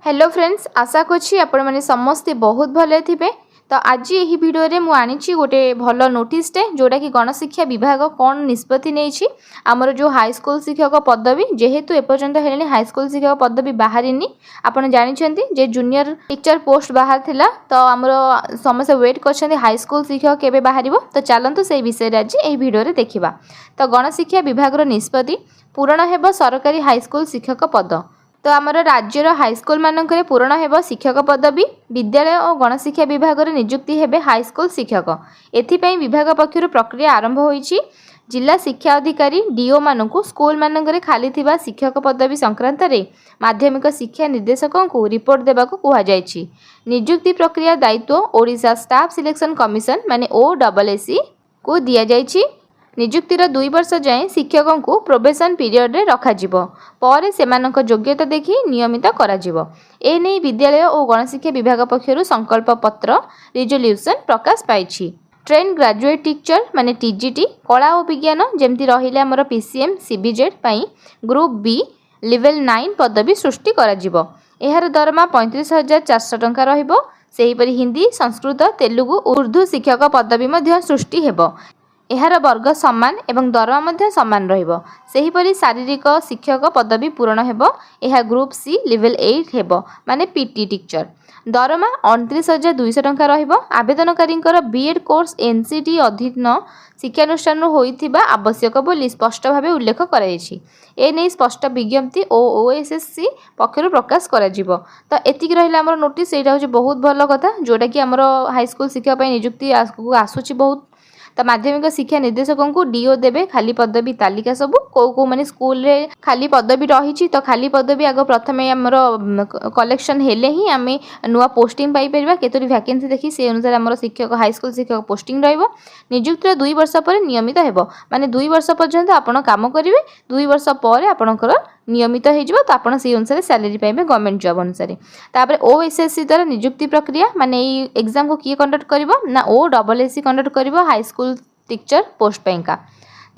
Hello friends, आशा करछि आपण माने समस्ते बहुत भले थिबे। तो आज यही वीडियो रे मु आनिछि गोटे भलो नोटिस टे जोटा कि गणशिक्षा विभाग कौन निष्पत्ति नेछि आमर जो हाई स्कूल शिक्षक पदवी जेहेतु एपर्यंत हेले हाई स्कूल शिक्षक पदवी बाहरिनी आपण जानिछंती जे जूनियर टीचर पोस्ट बाहर थिला। तो आमर समस्त वेट करछंती हाई स्कूल शिक्षक केबे बाहरिबो। तो चलंतु सेही विषय रे आज एही वीडियो रे देखिबा। तो गणशिक्षा विभाग रो निष्पत्ति पूरण हेबो सरकारी हाई स्कूल शिक्षक पद। तो आमर राज्यर हाईस्कल मानक पूरण हेब शिक्षक पदवी विद्यालय और गणशिक्षा विभाग में नियुक्ति हेबे हाईस्कल शिक्षक। एथिपाई विभाग पक्षर प्रक्रिया आरंभ होईछि। जिला शिक्षा अधिकारी डीओ मानकु स्कूल मानक खाली थिबा शिक्षक पदवी संक्रांत रे माध्यमिक शिक्षा निर्देशकों को रिपोर्ट देबाको कुहा जायछि। नियुक्ति प्रक्रिया दायित्व ओडिशा स्टाफ सिलेक्शन कमिशन माने OSSC को दिया जायछि। नियुक्तिर 2 वर्ष जाए शिक्षकों को प्रोबेशन पीरियड रे रखाजिबो पर सेमानक योग्यता देखि नियमित कराजिबो। ए नै विद्यालय और गणशिक्षा विभाग पक्षरु संकल्प पत्र रिजोल्यूशन प्रकाश पाइछि। ट्रेन ग्रेजुएट टीचर माने टीजीटी कला और विज्ञान जेमति रहिले हमर पीसीएम सीबीजेड पई ग्रुप बी लेवल 9 पदवी सृष्टि कराजिबो। एहार दरमा 35,400 टंका रहिबो। सेहीपरि हिंदी संस्कृत तेलुगु उर्दू शिक्षक पदवी मध्ये सृष्टि हेबो। एहार वर्ग समान एवं दरमा मध्ये समान रहिबो। सेहीपरि शारीरिक शिक्षक पदवी पूरण हेबो। एहा ग्रुप सी लेवल 8 हेबो माने पीटी टीचर। दरमा 29,200 टंका रहिबो। आवेदनकारींकर बीएड कोर्स एनसीटी अधीन शिक्षानुष्ठान होइथिबा आवश्यक बोली स्पष्ट भावे उल्लेख कराइछि। ए नै स्पष्ट विज्ञप्ति OSSC पक्षरु प्रकाश कराजिबो। तो एतिक रहिला हमर नोटिस। एटा होछि बहुत भलो कथा जोटा कि हमर हाई स्कूल शिक्षा पय नियुक्ति आसुछि बहुत। तो माध्यमिक शिक्षा निर्देशकों को डीओ देबे खाली पदवी तालिका सब को माने स्कूल रे खाली पदवी रही। तो खाली पदवी आग प्रथमे हमर कलेक्शन हेले ही आमे नुआ पोस्टिंग पाई परिबा केतोरी वैकेंसी देखि से अनुसार हमर शिक्षक हाई स्कूल शिक्षक पोस्टिंग रहइबो। नियुक्ति 2 वर्ष पर नियमित हेबो माने 2 वर्ष पर्यंत आपण काम करिवे। 2 वर्ष पर आपणकर नियमित हो जिवो। तो आपण से अनुसार सैलरी पाइबे गवर्नमेंट जॉब अनुसार। तापर OSSC द्वारा नियुक्ति प्रक्रिया माने ई एग्जाम को किए कंडक्ट करिवो ना OSSC कंडक्ट करिवो हाई स्कूल टीचर पोस्ट पैंका।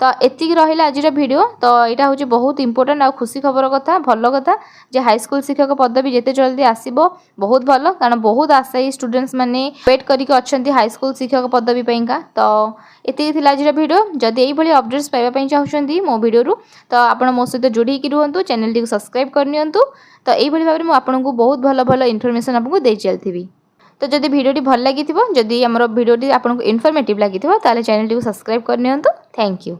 तो एतिक रहिला आज वीडियो। तो यहाँ हूँ बहुत इंपोर्टेंट आ खुशी खबर कथा भल कथा जे हाई स्कूल शिक्षक पदवी जिते जल्दी आसीबो बहुत भल कारण बहुत आशायी स्टूडेंट्स माने वेट करके अच्छी हाई स्कूल शिक्षक पदवी पैंका। तो एतिक थिला आज वीडियो। जदि एही भली अपडेट्स पाइबा पई चाहुछंती मो वीडियो रु तो आपण मो सहित जोड़ी की रुहंतु चैनल टी सब्सक्राइब करनियंतु। तो एही भली भाबरे मो आपनकु बहुत भल भल इन्फॉर्मेशन आपनकु देई चलथिबी। तो जदि वीडियो भल लागिथिबो जदि हमर वीडियो आपनकु इन्फॉर्मेटिव लागिथिबो ताले चैनल टी सब्सक्राइब करनियंतु। Thank you.